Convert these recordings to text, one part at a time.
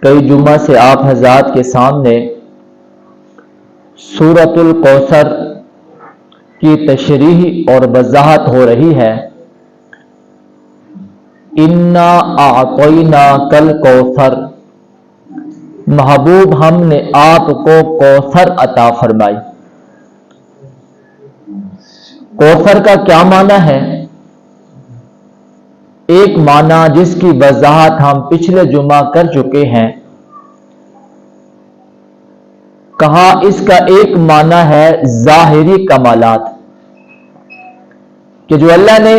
کئی جمعہ سے آپ حضرات کے سامنے سورۃ الکوثر کی تشریح اور وضاحت ہو رہی ہے۔ انا اعطیناک الکوثر، محبوب ہم نے آپ کو کوثر عطا فرمائی۔ کوثر کا کیا معنی ہے؟ ایک معنی جس کی وضاحت ہم پچھلے جمعہ کر چکے ہیں، کہا اس کا ایک معنی ہے ظاہری کمالات، کہ جو اللہ نے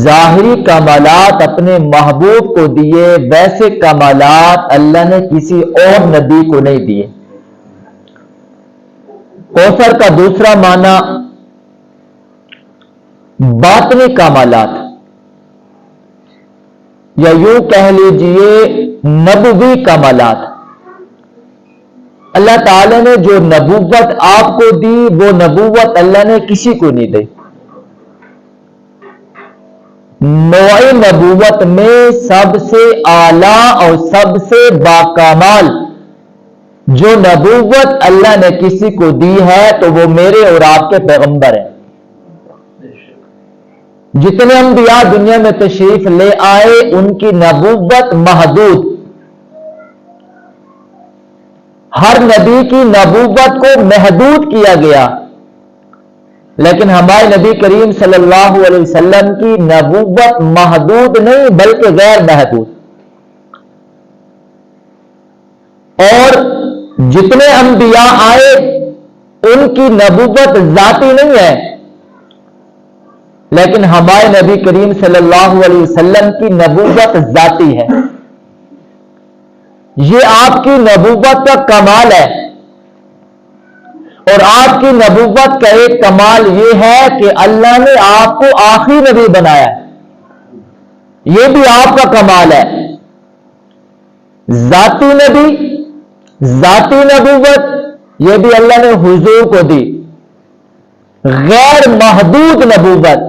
ظاہری کمالات اپنے محبوب کو دیے، ویسے کمالات اللہ نے کسی اور نبی کو نہیں دیے۔ کوثر کا دوسرا معنی باطنی کمالات، یا یوں کہہ لیجئے نبوی کمالات۔ اللہ تعالی نے جو نبوت آپ کو دی، وہ نبوت اللہ نے کسی کو نہیں دی۔ نوع نبوت میں سب سے اعلیٰ اور سب سے باکمال جو نبوت اللہ نے کسی کو دی ہے تو وہ میرے اور آپ کے پیغمبر ہیں۔ جتنے انبیاء دنیا میں تشریف لے آئے ان کی نبوت محدود، ہر نبی کی نبوت کو محدود کیا گیا، لیکن ہمارے نبی کریم صلی اللہ علیہ وسلم کی نبوت محدود نہیں بلکہ غیر محدود۔ اور جتنے انبیاء آئے ان کی نبوت ذاتی نہیں ہے، لیکن ہمارے نبی کریم صلی اللہ علیہ وسلم کی نبوت ذاتی ہے۔ یہ آپ کی نبوت کا کمال ہے، اور آپ کی نبوت کا ایک کمال یہ ہے کہ اللہ نے آپ کو آخری نبی بنایا ہے، یہ بھی آپ کا کمال ہے۔ ذاتی نبی، ذاتی نبوت یہ بھی اللہ نے حضور کو دی، غیر محدود نبوت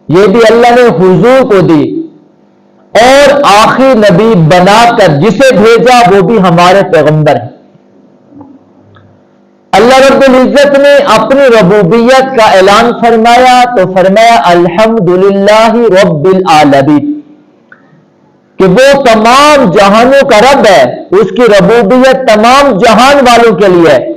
یہ بھی اللہ نے حضور کو دی، اور آخری نبی بنا کر جسے بھیجا وہ بھی ہمارے پیغمبر ہیں۔ اللہ رب العزت نے اپنی ربوبیت کا اعلان فرمایا تو فرمایا الحمدللہ رب العالمین، کہ وہ تمام جہانوں کا رب ہے، اس کی ربوبیت تمام جہان والوں کے لیے ہے۔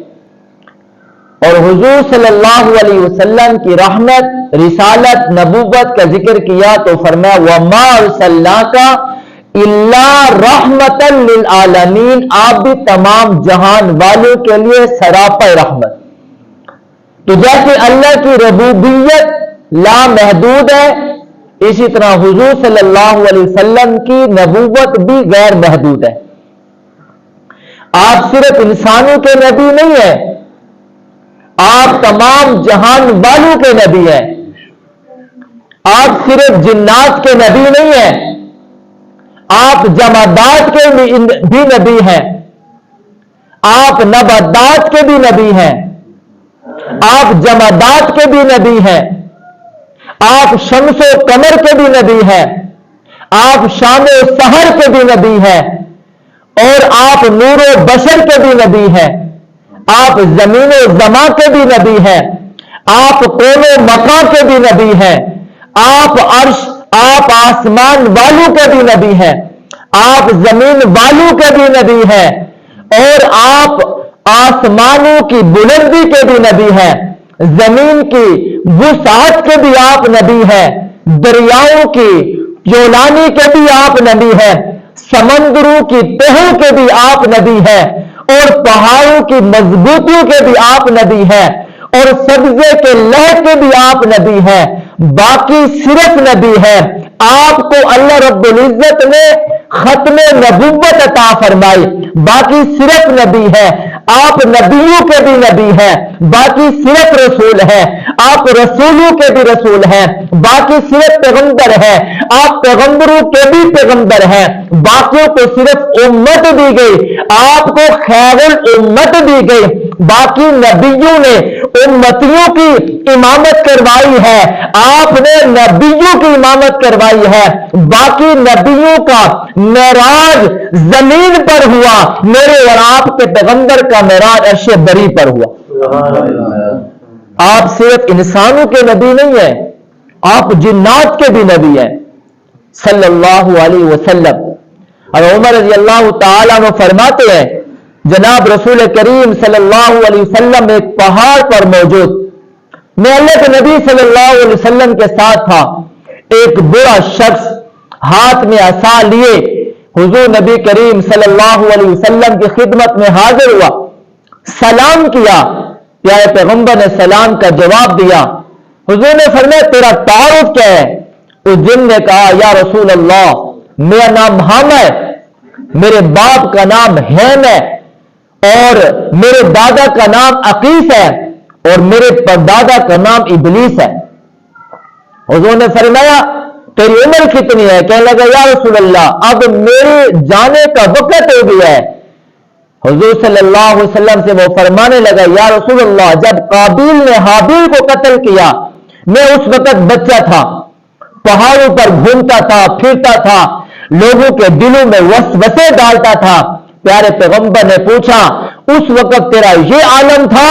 اور حضور صلی اللہ علیہ وسلم کی رحمت، رسالت، نبوت کا ذکر کیا تو فرمایا وَمَا أَرْسَلْنَاكَ إِلَّا رَحْمَةً لِلْعَالَمِينَ، آپ بھی تمام جہان والوں کے لیے سراپا رحمت۔ تو جیسے اللہ کی ربوبیت لامحدود ہے، اسی طرح حضور صلی اللہ علیہ وسلم کی نبوت بھی غیر محدود ہے۔ آپ صرف انسانوں کے نبی نہیں ہیں، آپ تمام جہان والوں کے نبی ہیں۔ آپ صرف جنات کے نبی نہیں ہیں، آپ جمادات کے بھی نبی ہیں، آپ نباتات کے بھی نبی ہیں، آپ جمادات کے بھی نبی ہیں، آپ شمس و قمر کے بھی نبی ہیں، آپ شام و سحر کے بھی نبی ہیں، اور آپ نور و بشر کے بھی نبی ہیں، آپ زمین و زمان کے بھی نبی ہیں، آپ کون و مکان کے بھی نبی ہیں، آپ عرش، آپ آسمان والوں کے بھی نبی ہیں، آپ زمین والوں کے بھی نبی ہیں، اور آپ آسمانوں کی بلندی کے بھی نبی ہیں، زمین کی وسعت کے بھی آپ نبی ہیں، دریاؤں کی چولانی کے بھی آپ نبی ہیں، سمندروں کی تہوں کے بھی آپ نبی ہیں، اور پہاڑوں کی مضبوطیوں کے بھی آپ نبی ہیں، اور سبزے کے لہ کے بھی آپ نبی ہیں۔ باقی صرف نبی ہے، آپ کو اللہ رب العزت نے ختم نبوت عطا فرمائی، باقی صرف نبی ہے۔ آپ نبیوں کے بھی نبی ہیں، باقی صرف رسول ہیں، آپ رسولوں کے بھی رسول ہیں، باقی صرف پیغمبر ہیں، آپ پیغمبروں کے بھی پیغمبر ہیں، باقیوں کو صرف امت دی گئی، آپ کو خیر الامت دی گئی۔ باقی نبیوں نے उम्मतियों की इमामत करवाई है, आपने नबियों की इमामत करवाई है। बाकी नबियों का मेराज जमीन पर हुआ, मेरे और आपके पैगंबर का मेराज अर्श बरी पर हुआ। आप सिर्फ इंसानों के नबी नहीं है, आप जिन्नात के भी नबी हैं सल्लल्लाहु अलैहि वसल्लम। और उमर रज़ी अल्लाह ताला अन्हु फरमाते हैं, जनाब रसूल करीम सल्लल्लाहु अलैहि वसल्लम एक पहाड़ पर मौजूद, मैं अल्लाह के नबी सल्लल्लाहु अलैहि वसल्लम के साथ था। एक बुरा शख्स हाथ में असा लिए हुजूर नबी करीम सल्लल्लाहु अलैहि वसल्लम की खिदमत में हाजिर हुआ, सलाम किया। प्यारे पैगंबर ने सलाम का जवाब दिया। हुजूर ने फरमाया, तेरा तारुफ क्या है? उस जिन ने कहा, या रसूल अल्लाह, मेरा नाम हम है, मेरे बाप का नाम हेम है, और मेरे दादा का नाम अकीस है, और मेरे परदादा का नाम इबलीस है। हुजूर ने फरमाया, तेरी उम्र कितनी है? कहने लगा, या रसूल अल्लाह, अब मेरे जाने का वक्त हो गया है। हुजूर सल्लल्लाहु अलैहि वसल्लम से वो फरमाने लगा, या रसूल अल्लाह, जब काबिल ने हाबिल को कत्ल किया, मैं उस वक्त बच्चा था, पहाड़ों पर घूमता था, फिरता था, लोगों के दिलों में वसवसे डालता था। प्यारे पैगंबर ने पूछा, उस वक्त तेरा ये आलम था,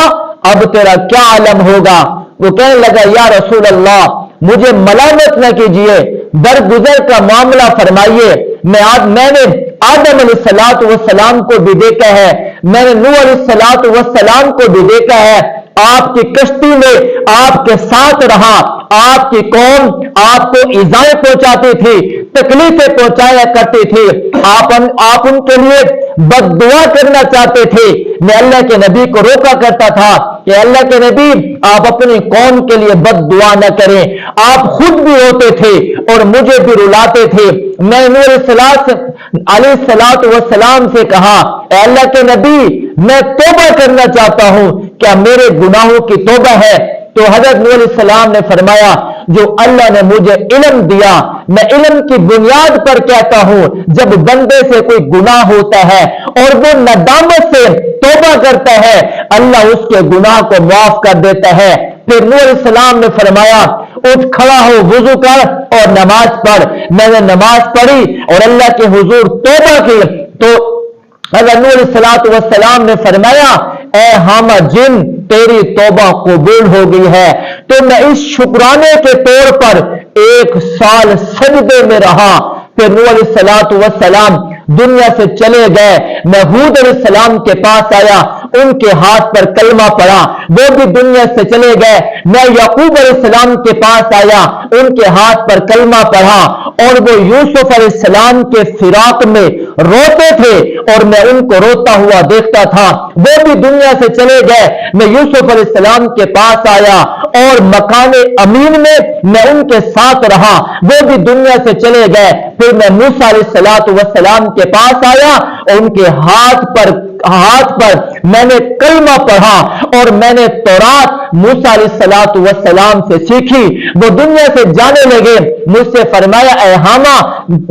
अब तेरा क्या आलम होगा? वो कहने लगा, या रसूल अल्लाह, मुझे मलामत न कीजिए, दरगुजर का मामला फरमाइए। मैंने आदम अलैहिस्सलातु वस्सलाम को भी देखा है, मैंने नूह अलैहिस्सलातु वस्सलाम को भी देखा है। आपकी कश्ती में आपके साथ रहा, आपकी कौम आपको इजाएं पहुंचाती थी, तकलीफें पहुंचाया करती थी, आप उनके लिए बद्दुआ करना चाहते थे। मैं अल्लाह के नबी को रोका करता था कि अल्लाह के नबी, आप अपनी कौम के लिए बद्दुआ न करें। आप खुद भी रोते थे और मुझे भी रुलाते थे। मैं नूह अलैहिस्सलातु वस्सलाम से कहा, अल्लाह के नबी, मैं तौबा करना चाहता हूं, क्या मेरे गुनाहों की तौबा है? तो हजरत नूह अलैहिस्सलाम ने फरमाया, जो अल्लाह ने मुझे इल्म दिया, मैं इल्म की बुनियाद पर कहता हूं, जब बंदे से कोई गुनाह होता है और वो नदामत से तौबा करता है, अल्लाह उसके गुनाह को माफ कर देता है। फिर नूह अलैहिस्सलाम ने फरमाया, उठ खड़ा हो, वुजू कर और नमाज पढ़। मैंने नमाज पढ़ी और अल्लाह के हुजूर तौबा की। तो हज़रत नूह अलैहिस्सलातु वस्सलाम ने फरमाया, ए हामा जिन, तेरी तौबा कबूल हो गई है। तो मैं इस शुक्राने के तौर पर 1 साल सजदे में रहा। फिर नूह अलैहिस्सलातु वस्सलाम दुनिया से चले गए। मैं हूद अलैहिस्सलाम के पास आया, उनके हाथ पर कलमा पड़ा, वो भी दुनिया से चले गए। मैं याकूब अलैहिस्सलाम के पास आया, उनके हाथ पर कलमा पढ़ा, और वो यूसुफ अलैहिस्सलाम के फिराक में रोते थे और मैं उनको रोता हुआ देखता था। वो भी दुनिया से चले गए। मैं यूसुफ अलैहिस्सलाम के पास आया और मकाने अमीन में मैं उनके साथ रहा, वो भी दुनिया से चले गए। फिर मैं मूसा अलैहिस्सलातु वस्सलाम के पास आया और उनके हाथ पर मैंने कलमा पढ़ा और मैंने तौरात मूसा अलैहिस्सलातु वस्सलाम से सीखी। वो दुनिया से जाने लगे। मुझसे फरमाया, ऐ हामा,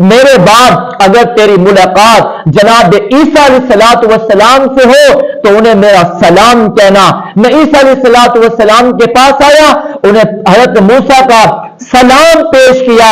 मेरे बाद अगर तेरी मुलाकात जनाब ईसा अलैहिस्सलातु वस्सलाम से हो तो उन्हें मेरा सलाम कहना। मैं ईसा अलैहिस्सलातु वस्सलाम के पास आया, उन्हें हज़रत मूसा का सलाम पेश किया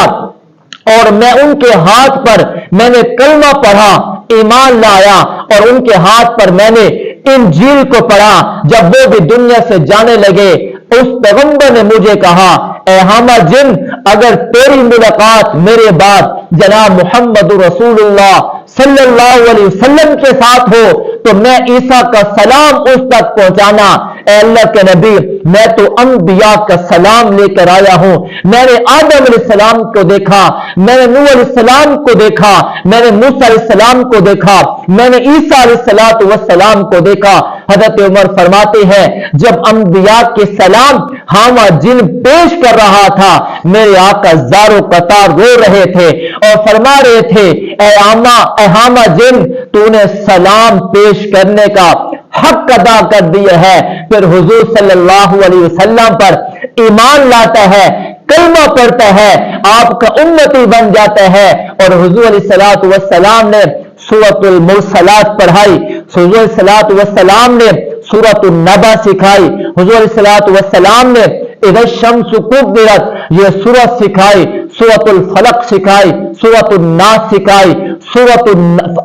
और मैं उनके हाथ पर मैंने कलमा पढ़ा, ईमान लाया और उनके हाथ पर मैंने इंजील को पढ़ा। जब वो भी दुनिया से जाने लगे, उस पैगंबर ने मुझे कहा, ए हामा जिन, अगर तेरी मुलाकात मेरे बाद जनाब मुहम्मद रसूलुल्लाह सल्लल्लाहु अलैहि वसल्लम के साथ हो तो मैं ईसा का सलाम उस तक पहुंचाना। ए अल्लाह के नबी, मैं तो अंबिया का सलाम लेकर आया हूं। मैंने आदम अलैहिस्सलाम को देखा, मैंने नूह अलैहिस्सलाम को देखा, मैंने मूसा अलैहिस्सलाम को देखा, मैंने ईसा अलैहिस्सलातु वस्सलाम को देखा। हजरत उमर फरमाते हैं, जब अंबिया के सलाम हामा जिन पेश कर रहा था, मेरे आका ज़ारो कतार रो रहे थे और फरमा रहे थे, ए हामा जिन, तूने सलाम पेश करने का हक अदा कर दिया है। फिर हुजूर सल्लल्लाहु अलैहि वसल्लम पर ईमान लाता है, कलमा पढ़ता है, आपका उम्मती बन जाता है। और हुजूर अलैहिस्सलातु वस्सलाम ने सूरतुल मुरसलात पढ़ाई, हुजूर अलैहिस्सलातु वस्सलाम ने सूरत नबा सिखाई, हुजूर अलैहिस्सलातु वस्सलाम ने इज़ा शम्स कुव्विरत ये सूरत सिखाई, सूरतुल फलक सिखाई, सूरतुन नास सिखाई, सूरतुल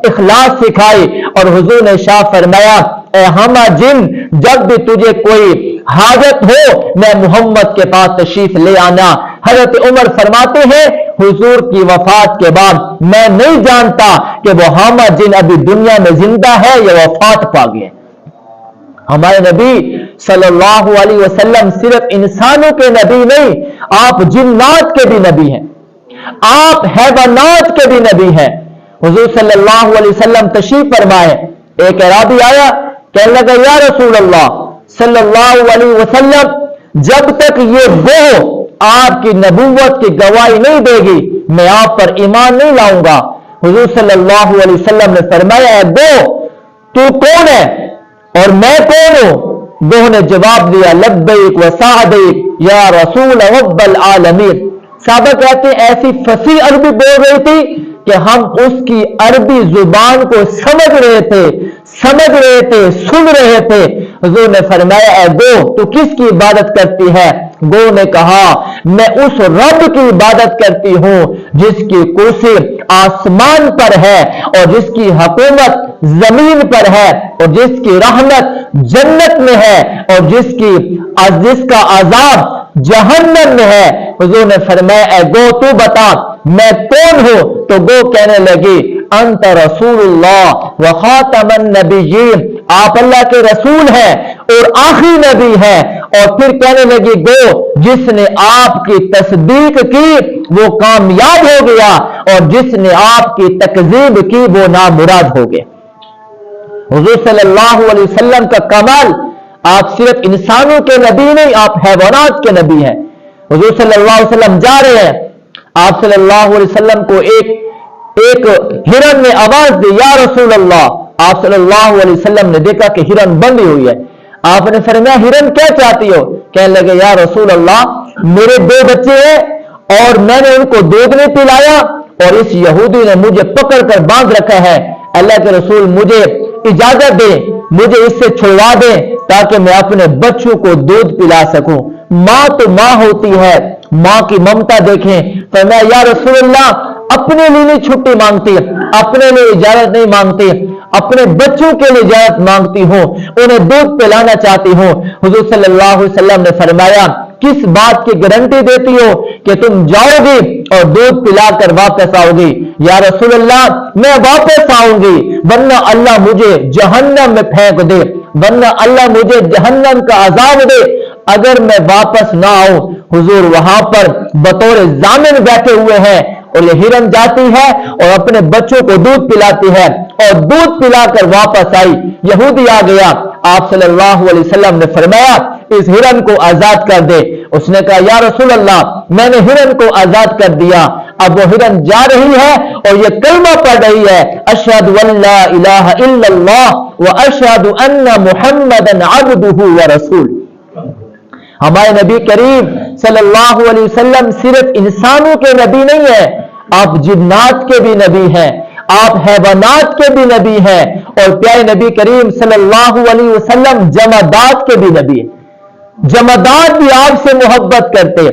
इखलास सिखाई। और हुजूर ने इरशाद फरमाया, ए हमा जिन, जब भी तुझे कोई हाजत हो मैं मोहम्मद के पास तशरीफ ले आना। हजरत उमर फरमाते हैं, हुजूर की वफात के बाद मैं नहीं जानता कि वो हामा जिन अभी दुनिया में जिंदा है या वफात पा गए। हमारे नबी सल्लल्लाहु अलैहि वसल्लम सिर्फ इंसानों के नबी नहीं, आप जिन्नात के भी नबी हैं, आप हैवानात के भी नबी हैं। हुजूर सल्लल्लाहु अलैहि वसल्लम तशरीफ फरमाए, एक अराबी आया, कहने लगा, या रसूल अल्लाह सल्लल्लाहु अलैहि वसल्लम, जब तक ये वो आपकी नबूवत की गवाही नहीं देगी मैं आप पर ईमान नहीं लाऊंगा। हुजूर सल्लल्लाहु अलैहि वसल्लम ने फरमाया, गो तू कौन है और मैं कौन हूं? गो ने जवाब दिया, लब्बैक व साअदैक या रसूल रब्बल आलमीन। साहबा कहते हैं ऐसी फसी अरबी बोल रही थी कि हम उसकी अरबी जुबान को समझ रहे थे, सुन रहे थे। हुजूर ने फरमाया, गो तू किसकी इबादत करती है? गो ने कहा, मैं उस रब की इबादत करती हूं जिसकी कुर्सी आसमान पर है और जिसकी हुकूमत जमीन पर है और जिसकी रहमत जन्नत में है और जिसका अजाब जहन्नम में है। हुजूर ने फरमाया, गो तू बता मैं कौन हूं? तो गो कहने लगी, अंत रसूलुल्लाह व खातमन नबिय्यीन, आप अल्लाह के रसूल हैं और आखिरी नबी हैं। और फिर कहने लगी, गो जिसने आपकी तस्दीक की वो कामयाब हो गया और जिसने आपकी तकजीब की वो नामुराद हो गए। हुजूर सल्लल्लाहु अलैहि वसल्लम का कमाल, आप सिर्फ इंसानों के नबी नहीं, आप हैवानात के नबी हैं। हुजूर सल्लल्लाहु अलैहि वसल्लम जा रहे हैं, आप सल्लल्लाहु अलैहि वसल्लम को एक हिरन ने आवाज दी, या रसूल अल्लाह। आप सल्लल्लाहु अलैहि वसल्लम ने देखा कि हिरन बंधी हुई है। आपने फरमाया, हिरन क्या चाहती हो? कहने लगे, या रसूल अल्लाह, मेरे 2 बच्चे हैं और मैंने उनको दूध नहीं पिलाया और इस यहूदी ने मुझे पकड़कर बांध रखा है। अल्लाह के रसूल मुझे इजाजत दे, मुझे इससे छुड़वा दे ताकि मैं अपने बच्चों को दूध पिला सकूं। मां तो मां होती है, मां की ममता देखें। फरमाया, या रसूल अल्लाह, अपने लिए नहीं छुट्टी मांगती, अपने लिए इजाजत नहीं मांगती, अपने बच्चों के लिए इजाजत मांगती हूं, उन्हें दूध पिलाना चाहती हूं। हुजूर सल्लल्लाहु अलैहि वसल्लम ने फरमाया, किस बात की गारंटी देती हो कि तुम जाओगी और दूध पिलाकर वापस आओगी? या रसूल अल्लाह, मैं वापस आऊंगी वरना अल्लाह मुझे जहन्नम में फेंक दे, वरना अल्लाह मुझे जहन्नम का अजाब दे अगर मैं वापस ना आऊं। हुजूर वहां पर बतौर जामिन बैठे हुए हैं और ये हिरन जाती है और अपने बच्चों को दूध पिलाती है और दूध पिलाकर वापस आई। यहूदी आ गया, आप सल्लल्लाहु अलैहि वसल्लम ने फरमाया, इस हिरन को आजाद कर दे। उसने कहा, या रसूल अल्लाह, मैंने हिरन को आजाद कर दिया। अब वो हिरन जा रही है और ये कलमा पढ़ रही है, अशहदु अल्ला इलाहा इल्लल्लाह व अशहदु अन्ना मुहम्मदन अब्दुहु व रसूल। हमारे नबी करीम सल्लल्लाहु अलैहि वसल्लम सिर्फ इंसानों के नबी नहीं है, आप जिन्नात के भी नबी हैं, आप हैवानात के भी नबी हैं और प्यारे नबी करीम सल्लल्लाहु अलैहि वसल्लम जमादात के भी नबी हैं। जमादात भी आपसे मोहब्बत करते,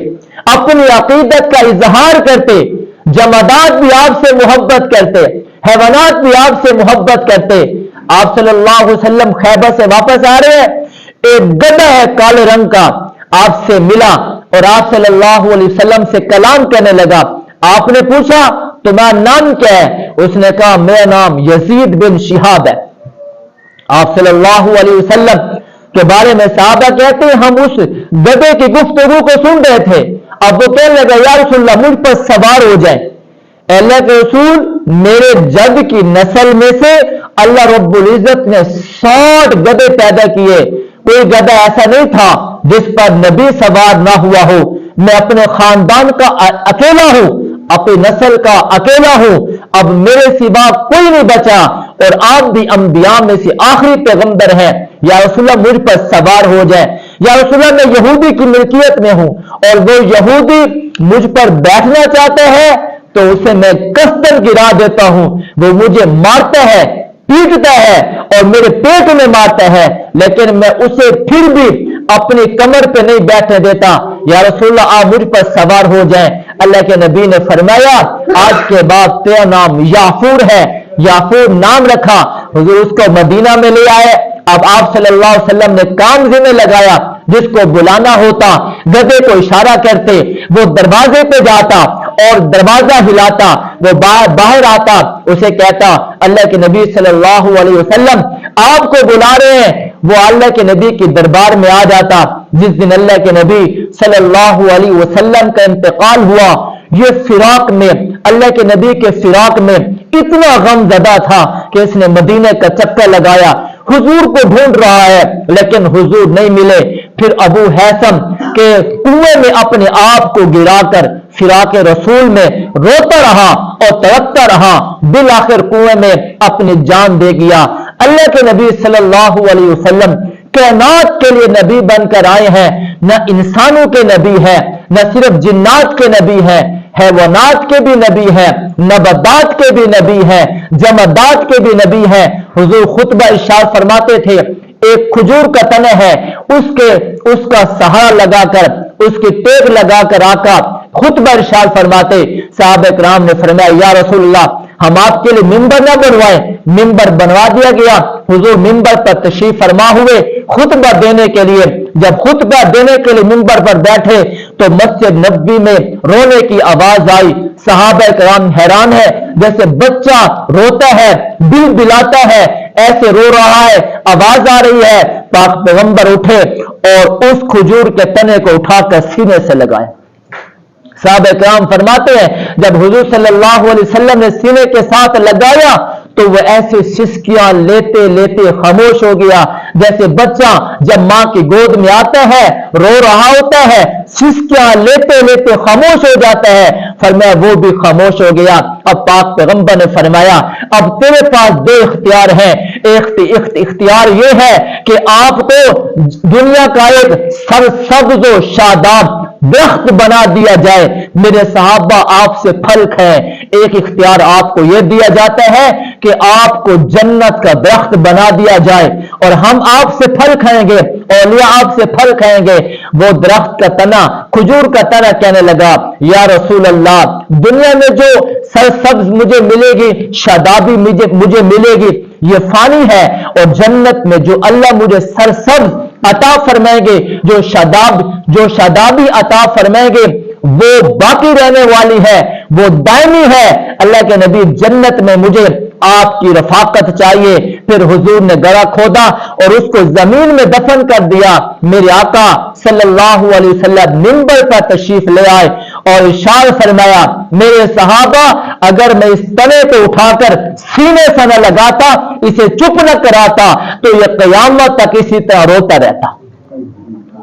अपनी अकीदत का इजहार करते, जमादात भी आपसे मोहब्बत करते, हैवानात भी आपसे मोहब्बत करते। आप सल्लल्लाहु अलैहि वसल्लम खैबर से वापस आ रहे हैं, एक गधा है काले रंग का आपसे मिला और आप सल्लल्लाहु अलैहि वसल्लम से कलाम करने लगा। आपने पूछा, तुम्हारा नाम क्या है? उसने कहा, मेरा नाम यजीद बिन शिहाब है। आप सल्लल्लाहु अलैहि वसल्लम के बारे में सहाबा कहते हैं, हम उस गधे की गुफ्तगू को सुन रहे थे। अब वो कहने लगा, या रसूलल्लाह, मुझ पर सवार हो जाए। अल्लाह के रसूल, मेरे जद की नस्ल में से अल्लाह रब्बुल इज्जत ने 60 गधे पैदा किए, कोई गधा ऐसा नहीं था जिस पर नबी सवार ना हुआ हो। मैं अपने खानदान का अकेला हूं, अपनी नस्ल का अकेला हूं, अब मेरे सिवा कोई नहीं बचा और आप भी अंबिया में से आखिरी पैगंबर हैं। या रसूलल्लाह, मुझ पर सवार हो जाए। या रसूलल्लाह, मैं यहूदी की मिल्कियत में हूं और वो यहूदी मुझ पर बैठना चाहता है तो उसे मैं कसदन गिरा देता हूं, वो मुझे मारता है, पीटता है اور میرے پیٹ میں مارتا ہے لیکن میں اسے پھر بھی اپنی کمر پہ نہیں بیٹھنے دیتا. یا رسول اللہ آپ مجھ پر سوار ہو جائیں. اللہ کے نبی نے فرمایا آج کے بعد تیرا نام یافور ہے. یافور نام رکھا. حضور اس کو مدینہ میں لے آئے. اب آپ صلی اللہ علیہ وسلم نے کام ذمہ لگایا. جس کو بلانا ہوتا گدھے کو اشارہ کرتے, وہ دروازے پہ جاتا اور دروازہ ہلاتا, وہ باہر آتا, اسے کہتا اللہ کے نبی صلی اللہ علیہ وسلم آپ کو بلا رہے ہیں. وہ اللہ کے نبی کی دربار میں آ جاتا. جس دن اللہ کے نبی صلی اللہ علیہ وسلم کا انتقال ہوا, یہ فراق میں اللہ کے نبی کے فراق میں اتنا غم زدہ تھا کہ اس نے مدینے کا چکر لگایا. حضور کو ڈھونڈ رہا ہے لیکن حضور نہیں ملے. پھر ابو حیثم کے کنویں میں اپنے آپ کو گرا کر فراق رسول میں روتا رہا اور تڑپتا رہا. بالآخر کنویں میں اپنی جان دے گیا. اللہ کے نبی صلی اللہ علیہ وسلم کائنات کے لیے نبی بن کر آئے ہیں. نہ انسانوں کے نبی ہے, نہ صرف جنات کے نبی ہے, حیوانات کے بھی نبی ہے, نباتات کے بھی نبی ہے, جمادات کے بھی نبی ہے. حضور خطبہ ارشاد فرماتے تھے ایک کھجور کا تنہ ہے, اس کا سہارا لگا کر, اس کی ٹیک لگا کر آقا خطبہ ارشاد فرماتے. صحابہ کرام نے فرمایا یا رسول اللہ ہم آپ کے لیے ممبر نہ بنوائیں. ممبر بنوا دیا گیا. حضور ممبر پر تشریف فرما ہوئے خطبہ دینے کے لیے. جب خطبہ دینے کے لیے ممبر پر بیٹھے تو مسجد نبوی میں رونے کی آواز آئی. صحابہ کرام حیران ہے, جیسے بچہ روتا ہے, دل بلاتا ہے, ایسے رو رہا ہے, آواز آ رہی ہے. پاک پیغمبر اٹھے اور اس کھجور کے تنے کو اٹھا کر سینے سے لگائے. صحابہ کرام فرماتے ہیں جب حضور صلی اللہ علیہ وسلم نے سینے کے ساتھ لگایا تو وہ ایسے سسکیاں لیتے لیتے خاموش ہو گیا, جیسے بچہ جب ماں کی گود میں آتا ہے رو رہا ہوتا ہے, سسکیاں لیتے لیتے خاموش ہو جاتا ہے. فرمایا وہ بھی خاموش ہو گیا. اب پاک پیغمبر نے فرمایا اب تیرے پاس دو اختیار ہیں. اختیار یہ ہے کہ آپ کو دنیا کا ایک سرسبز و شاداب درخت بنا دیا جائے. میرے صحابہ آپ سے پھل کھائیں. ایک اختیار آپ کو یہ دیا جاتا ہے کہ آپ کو جنت کا درخت بنا دیا جائے اور ہم آپ سے پھل کھائیں گے, اولیاء آپ سے پھل کھائیں گے. وہ درخت کا تنا, کھجور کا تنا کہنے لگا یا رسول اللہ دنیا میں جو سرسبز مجھے ملے گی, شادابی مجھے ملے گی, یہ فانی ہے, اور جنت میں جو اللہ مجھے سرسبز عطا فرمائیں گے, جو شادابی عطا فرمائیں گے وہ باقی رہنے والی ہے, وہ دائمی ہے. اللہ کے نبی جنت میں مجھے آپ کی رفاقت چاہیے. پھر حضور نے گڑھا کھودا اور اس کو زمین میں دفن کر دیا. میرے آقا صلی اللہ علیہ وسلم منبر پر تشریف لے آئے اور ارشاد فرمایا میرے صحابہ اگر میں اس تنے کو اٹھا کر سینے سے نہ لگاتا, اسے چپ نہ کراتا تو یہ قیامت تک اسی طرح روتا رہتا.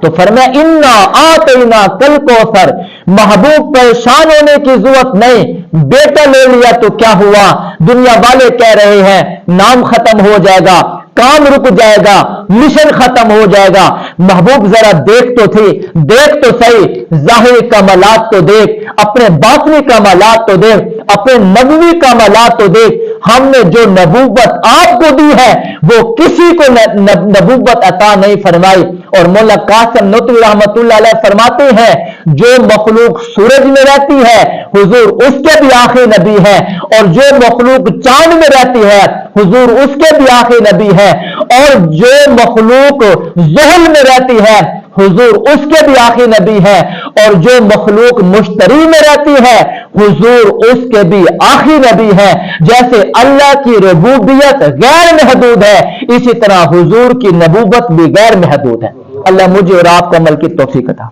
تو فرمایا انا آتینا کل کوثر, محبوب پریشان ہونے کی ضرورت نہیں. بیٹا لے لیا تو کیا ہوا, دنیا والے کہہ رہے ہیں نام ختم ہو جائے گا, کام رک جائے گا, مشن ختم ہو جائے گا. محبوب ذرا دیکھ تو صحیح, ظاہری کمالات تو دیکھ, اپنے باطنی کمالات تو دیکھ, اپنے نبوی کمالات تو دیکھ. ہم نے جو نبوت آپ کو دی ہے وہ کسی کو نبوت عطا نہیں فرمائی. اور مولا قاسم نوتوی رحمت اللہ علیہ فرماتے ہیں جو مخلوق سورج میں رہتی ہے حضور اس کے بھی آخری نبی ہے, اور جو مخلوق چاند میں رہتی ہے حضور اس کے بھی آخری نبی ہے, اور جو مخلوق زحل میں رہتی ہے حضور اس کے بھی آخری نبی ہے, اور جو مخلوق مشتری میں رہتی ہے حضور اس کے بھی آخری نبی ہے. جیسے اللہ کی ربوبیت غیر محدود ہے اسی طرح حضور کی نبوت بھی غیر محدود ہے. اللہ مجھے اور آپ کو عمل کی توفیق عطا.